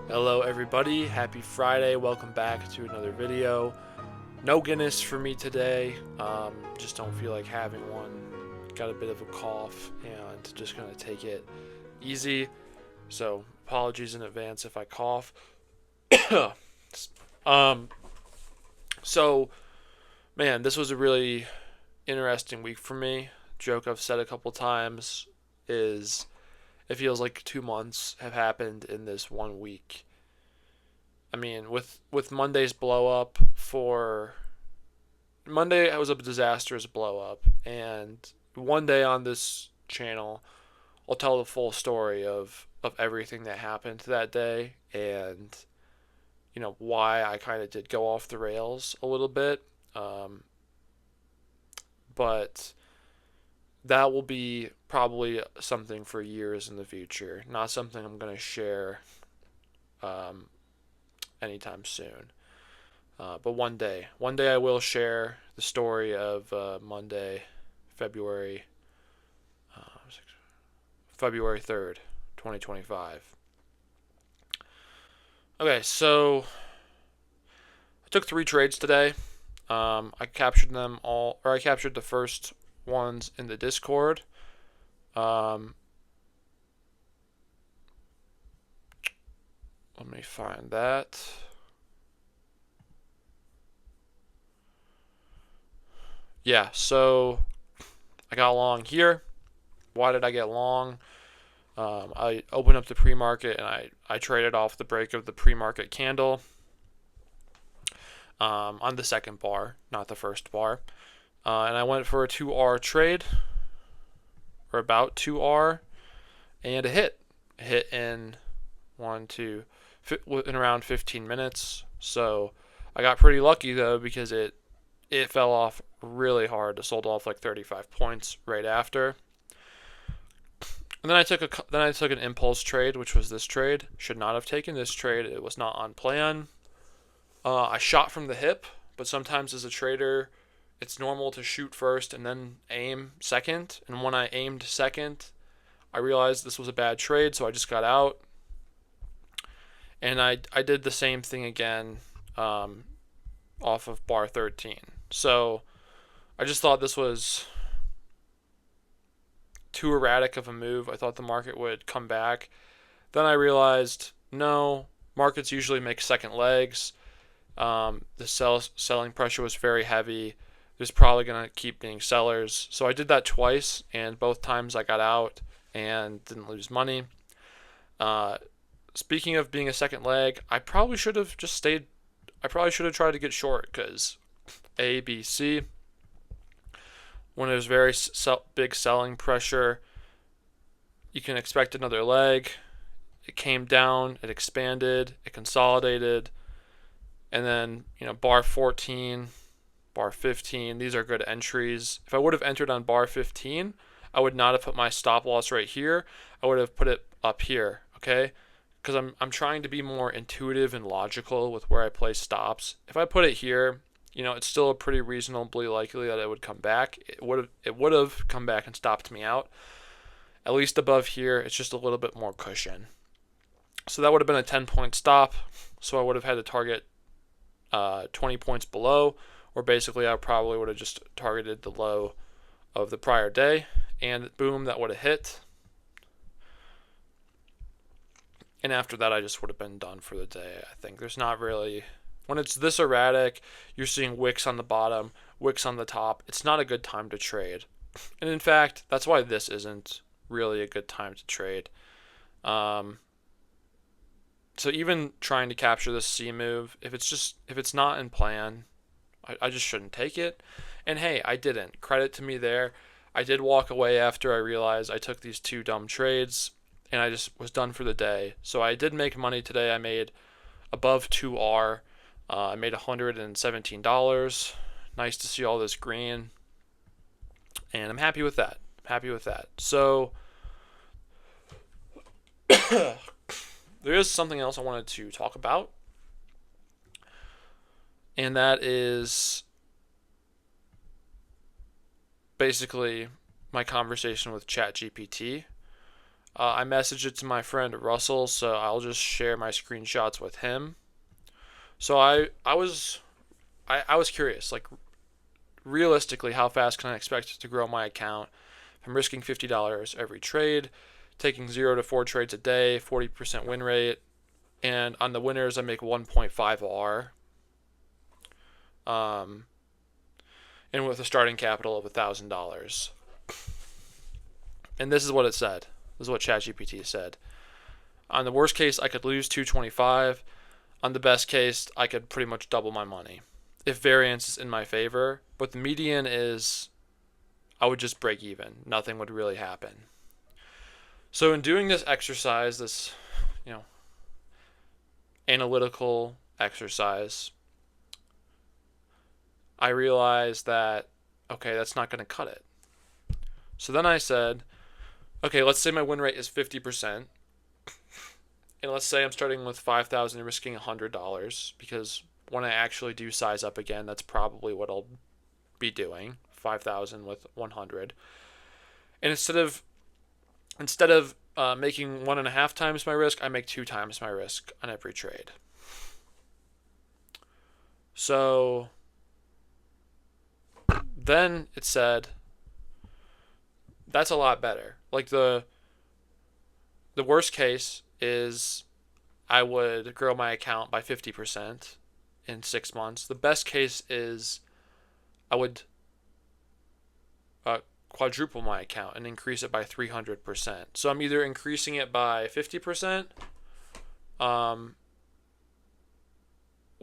Hello everybody, happy Friday, welcome back to another video. No Guinness for me today, just don't feel like having one. Got a bit of a cough and just gonna take it easy, so apologies in advance if I cough. um, so man, this was a really interesting week for me. Joke I've said a couple times is it feels like 2 months have happened in this one week. I mean, with Monday's blow up for Monday, it was a disastrous blow up, and one day on this channel, I'll tell the full story of everything that happened that day, and why I kind of did go off the rails a little bit. Um, but that will be probably something for years in the future, not something I'm gonna share um, anytime soon. But one day I will share the story of Monday, February uh, February 3rd, 2025. Okay, so I took 3 trades today. I captured them all, or I captured the first ones in the Discord. Um, Let me find that. Yeah, so I got long here. Why did I get long? I opened up the pre-market and I traded off the break of the pre-market candle on the second bar, not the first bar. And I went for a 2R trade, or about 2R, and a hit. A hit in in around 15 minutes. So I got pretty lucky though because it fell off really hard. It sold off like 35 points right after. And then I took an impulse trade, which was this trade. Should not have taken this trade. It was not on plan. I shot from the hip, but sometimes as a trader, it's normal to shoot first and then aim second. And when I aimed second, I realized this was a bad trade, so I just got out. And I did the same thing again off of bar 13. So I just thought this was too erratic of a move. I thought the market would come back. Then I realized no, markets usually make second legs. Selling pressure was very heavy. There's probably going to keep being sellers. So I did that twice, and both times I got out and didn't lose money. Uh, Speaking of being a second leg, I probably should have just stayed. I probably should have tried to get short because A, B, C, when there's very big selling pressure, you can expect another leg. It came down, it expanded, it consolidated, and then bar 14, bar 15. These are good entries. If I would have entered on bar 15, I would not have put my stop loss right here. I would have put it up here. Okay, because I'm trying to be more intuitive and logical with where I place stops. If I put it here, it's still pretty reasonably likely that it would come back. It would have come back and stopped me out. At least above here, it's just a little bit more cushion. So that would have been a 10-point stop. So I would have had to target 20 points below, or basically I probably would have just targeted the low of the prior day, and boom, that would have hit. And after that, I just would have been done for the day. I think there's not really, when it's this erratic, you're seeing wicks on the bottom, wicks on the top. It's not a good time to trade. And in fact, that's why this isn't really a good time to trade. So even trying to capture this C move, if it's not in plan, I just shouldn't take it. And hey, I didn't. Credit to me there. I did walk away after I realized I took these 2 dumb trades, and I just was done for the day. So I did make money today. I made above 2R. I made $117. Nice to see all this green, and I'm happy with that. So there is something else I wanted to talk about, and that is basically my conversation with ChatGPT. I messaged it to my friend Russell, so I'll just share my screenshots with him. So I was curious, like realistically, how fast can I expect to grow my account? If I'm risking $50 every trade, taking 0 to 4 trades a day, 40% win rate, and on the winners I make 1.5 R. Um, and with a starting capital of $1,000. And this is what it said. This is what ChatGPT said. On the worst case, I could lose 225. On the best case, I could pretty much double my money if variance is in my favor. But the median is I would just break even. Nothing would really happen. So in doing this exercise, this, you know, analytical exercise, I realized that okay, that's not going to cut it. So then I said, okay, let's say my win rate is 50%. And let's say I'm starting with 5,000 and risking $100 because when I actually do size up again, that's probably what I'll be doing. 5,000 with 100. And instead of making 1.5 times my risk, I make 2 times my risk on every trade. So then it said that's a lot better. Like the worst case is I would grow my account by 50% in 6 months. The best case is I would quadruple my account and increase it by 300%. So I'm either increasing it by 50%, or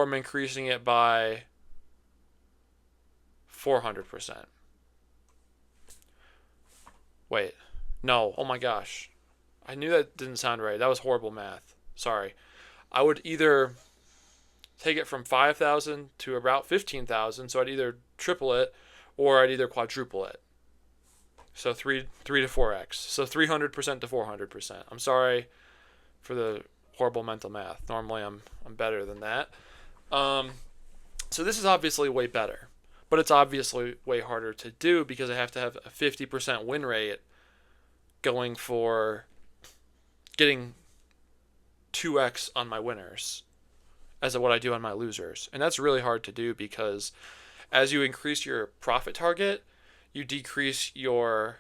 I'm increasing it by 400%. Wait, no, oh my gosh. I knew that didn't sound right. That was horrible math. Sorry. I would either take it from 5,000 to about 15,000, so I'd either triple it or I'd either quadruple it. So 3 to 4x. So 300% to 400%. I'm sorry for the horrible mental math. Normally I'm better than that. So this is obviously way better, but it's obviously way harder to do because I have to have a 50% win rate going for getting 2x on my winners as of what I do on my losers. And that's really hard to do because as you increase your profit target, you decrease your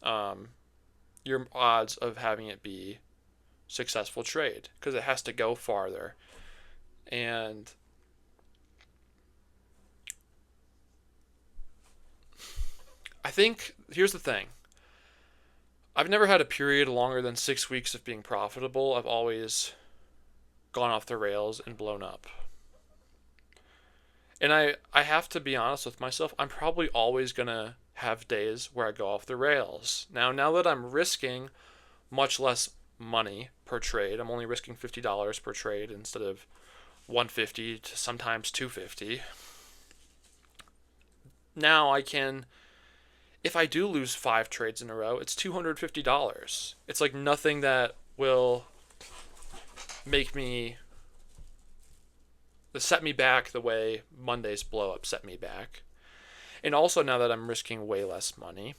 odds of having it be successful trade because it has to go farther. And I think here's the thing. I've never had a period longer than 6 weeks of being profitable. I've always gone off the rails and blown up. And I have to be honest with myself, I'm probably always going to have days where I go off the rails. Now that I'm risking much less money per trade, I'm only risking $50 per trade instead of 150 to sometimes 250. Now I can, if I do lose 5 trades in a row, it's $250. It's like nothing that will make me set me back the way Monday's blow up set me back. And also now that I'm risking way less money,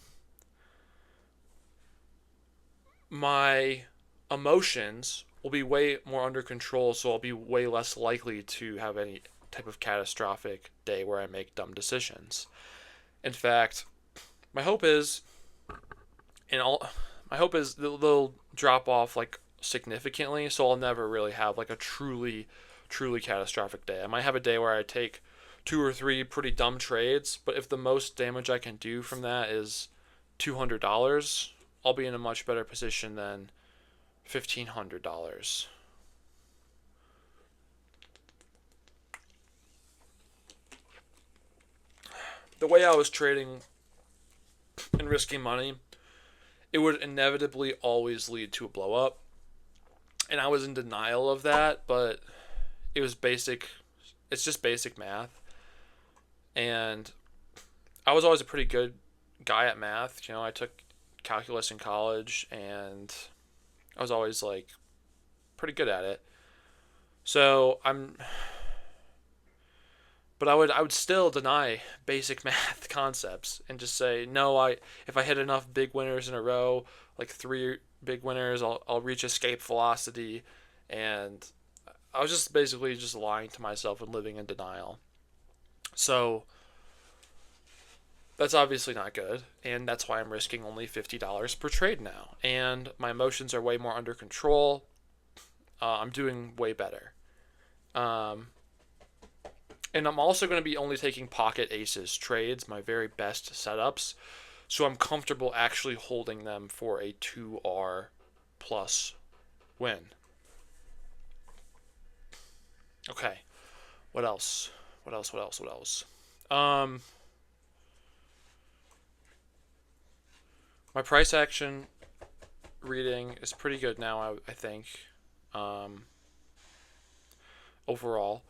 my emotions will be way more under control, so I'll be way less likely to have any type of catastrophic day where I make dumb decisions. In fact, my hope is they'll drop off like significantly, so I'll never really have like a truly catastrophic day. I might have a day where I take 2 or 3 pretty dumb trades, but if the most damage I can do from that is $200, I'll be in a much better position than $1,500. The way I was trading and risking money, it would inevitably always lead to a blow up. And I was in denial of that, but it was basic. It's just basic math. And I was always a pretty good guy at math. You know, I took calculus in college and I was always like pretty good at it. So But I would still deny basic math concepts and just say no. If I hit enough big winners in a row, like three big winners, I'll reach escape velocity, and I was just basically just lying to myself and living in denial. So that's obviously not good, and that's why I'm risking only $50 per trade now. And my emotions are way more under control. I'm doing way better. Um, and I'm also going to be only taking pocket aces trades, my very best setups. So I'm comfortable actually holding them for a 2R plus win. Okay. What else? What else? What else? What else? Um, my price action reading is pretty good now, I think, um, overall.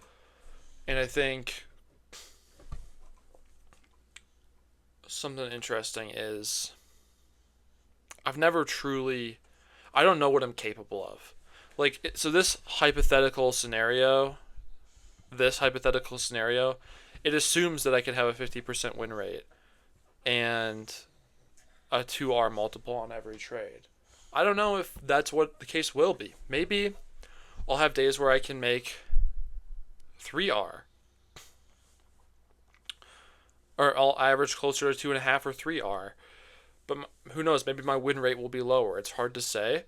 And I think something interesting is I've never truly, I don't know what I'm capable of. Like, so this hypothetical scenario, it assumes that I can have a 50% win rate and a 2R multiple on every trade. I don't know if that's what the case will be. Maybe I'll have days where I can make 3R, or I'll average closer to 2.5 or 3R. But who knows? Maybe my win rate will be lower. It's hard to say.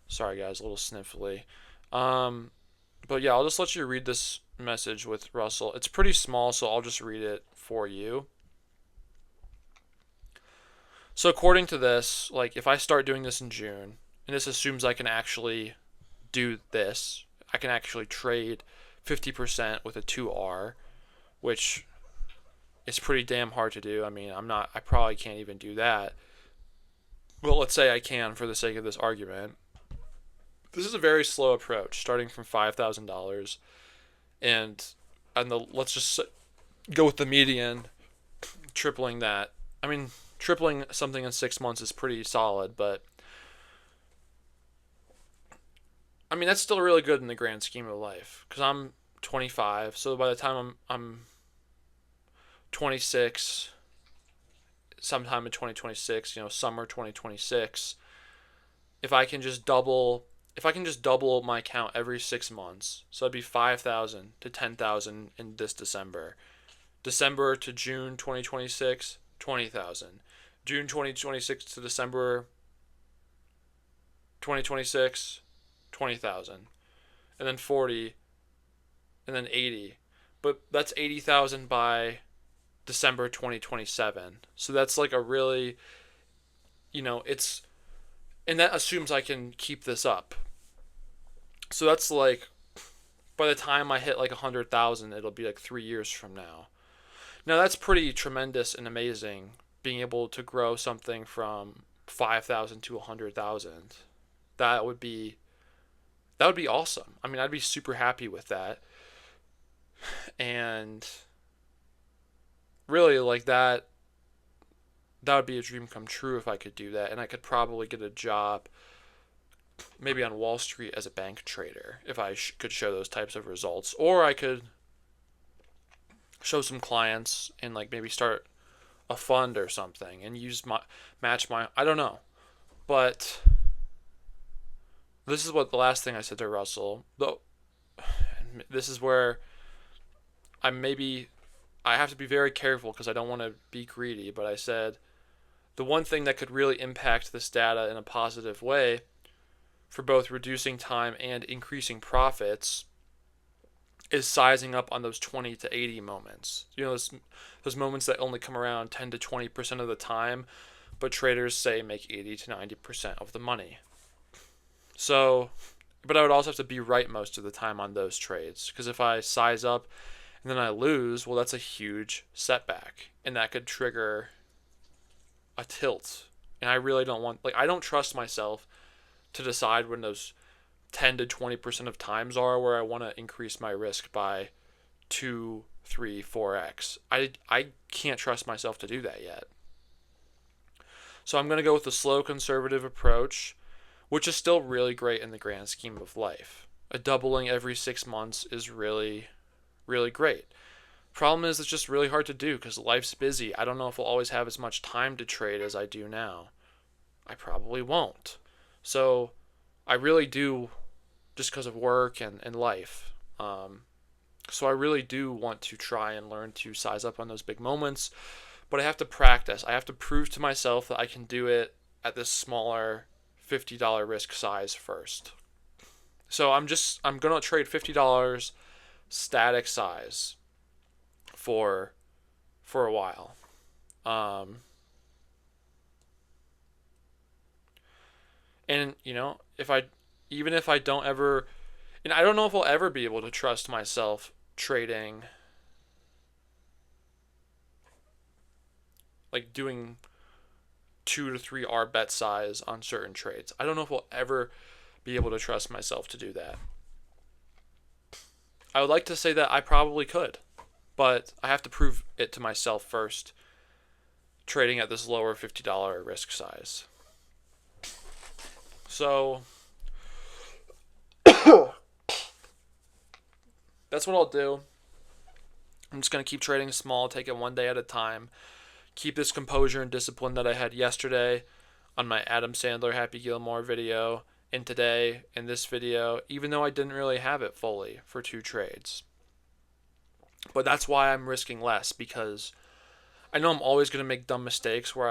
Sorry, guys, a little sniffly. Um, but yeah, I'll just let you read this message with Russell. It's pretty small, so I'll just read it for you. So according to this, like if I start doing this in June, and this assumes I can actually do this, I can actually trade 50% with a 2R, which is pretty damn hard to do. I mean, I probably can't even do that. Well, let's say I can for the sake of this argument. This is a very slow approach, starting from $5,000, and let's just go with the median, tripling that. I mean, tripling something in 6 months is pretty solid, but I mean that's still really good in the grand scheme of life. Because I'm 25, so by the time I'm 26, sometime in 2026, summer 2026, if I can just double my account every 6 months, so it'd be 5,000 to 10,000 in this December. December to June 2026, 20,000. June 2026 to December 2026, 20,000. And then 40, and then 80. But that's 80,000 by December 2027. So that's like a really, it's, and that assumes I can keep this up. So that's like, by the time I hit like 100,000, it'll be like 3 years from now. Now that's pretty tremendous and amazing, being able to grow something from 5,000 to 100,000. That would be that would be awesome. I mean, I'd be super happy with that. And really like that would be a dream come true if I could do that, and I could probably get a job maybe on Wall Street as a bank trader if I could show those types of results, or I could show some clients and like maybe start a fund or something and match my, I don't know. But this is what the last thing I said to Russell. Though this is where I have to be very careful because I don't want to be greedy, but I said the one thing that could really impact this data in a positive way for both reducing time and increasing profits is sizing up on those 20 to 80 moments. Those moments that only come around 10 to 20% of the time, but traders say make 80 to 90% of the money. So, but I would also have to be right most of the time on those trades, because if I size up and then I lose, well, that's a huge setback, and that could trigger a tilt. And I really don't want, I don't trust myself to decide when those 10 to 20% of times are where I want to increase my risk by 2, 3, 4x. I can't trust myself to do that yet. So I'm going to go with the slow conservative approach, which is still really great in the grand scheme of life. a doubling every 6 months is really, really great. Problem is, it's just really hard to do because life's busy. I don't know if I'll always have as much time to trade as I do now. I probably won't. So I really do, just because of work and life. So I really do want to try and learn to size up on those big moments, but I have to practice. I have to prove to myself that I can do it at this smaller $50 risk size first. So I'm gonna trade $50 static size for a while. Um, and if I even if I don't ever, and I don't know if I'll ever be able to trust myself trading, like doing 2 to 3 R bet size on certain trades. I don't know if I'll ever be able to trust myself to do that. I would like to say that I probably could, but I have to prove it to myself first, trading at this lower $50 risk size. So that's what I'll do. I'm just going to keep trading small, take it one day at a time, keep this composure and discipline that I had yesterday on my Adam Sandler Happy Gilmore video, and today in this video, even though I didn't really have it fully for 2 trades. But that's why I'm risking less, because I know I'm always going to make dumb mistakes where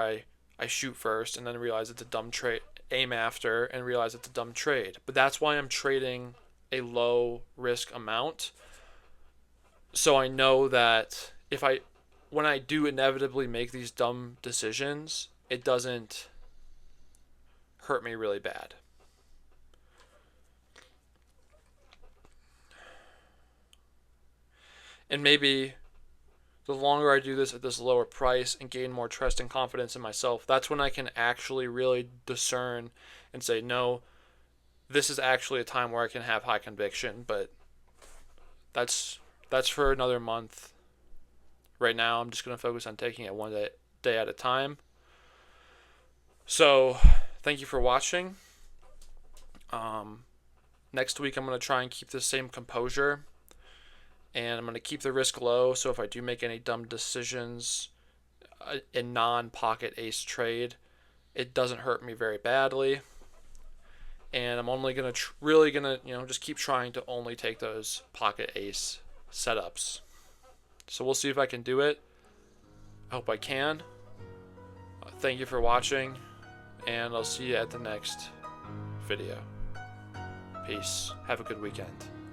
I shoot first and then realize it's a dumb trade, aim after and realize it's a dumb trade. But that's why I'm trading a low risk amount. So I know that when I do inevitably make these dumb decisions, it doesn't hurt me really bad. And maybe the longer I do this at this lower price and gain more trust and confidence in myself, that's when I can actually really discern and say, no, this is actually a time where I can have high conviction. But that's for another month. Right now, I'm just going to focus on taking it one day at a time. So, thank you for watching. Next week, I'm going to try and keep the same composure. And I'm going to keep the risk low, so if I do make any dumb decisions, a non-pocket ace trade, it doesn't hurt me very badly. And I'm only going to really going to, just keep trying to only take those pocket ace setups. So we'll see if I can do it. I hope I can. Thank you for watching, and I'll see you at the next video. Peace. Have a good weekend.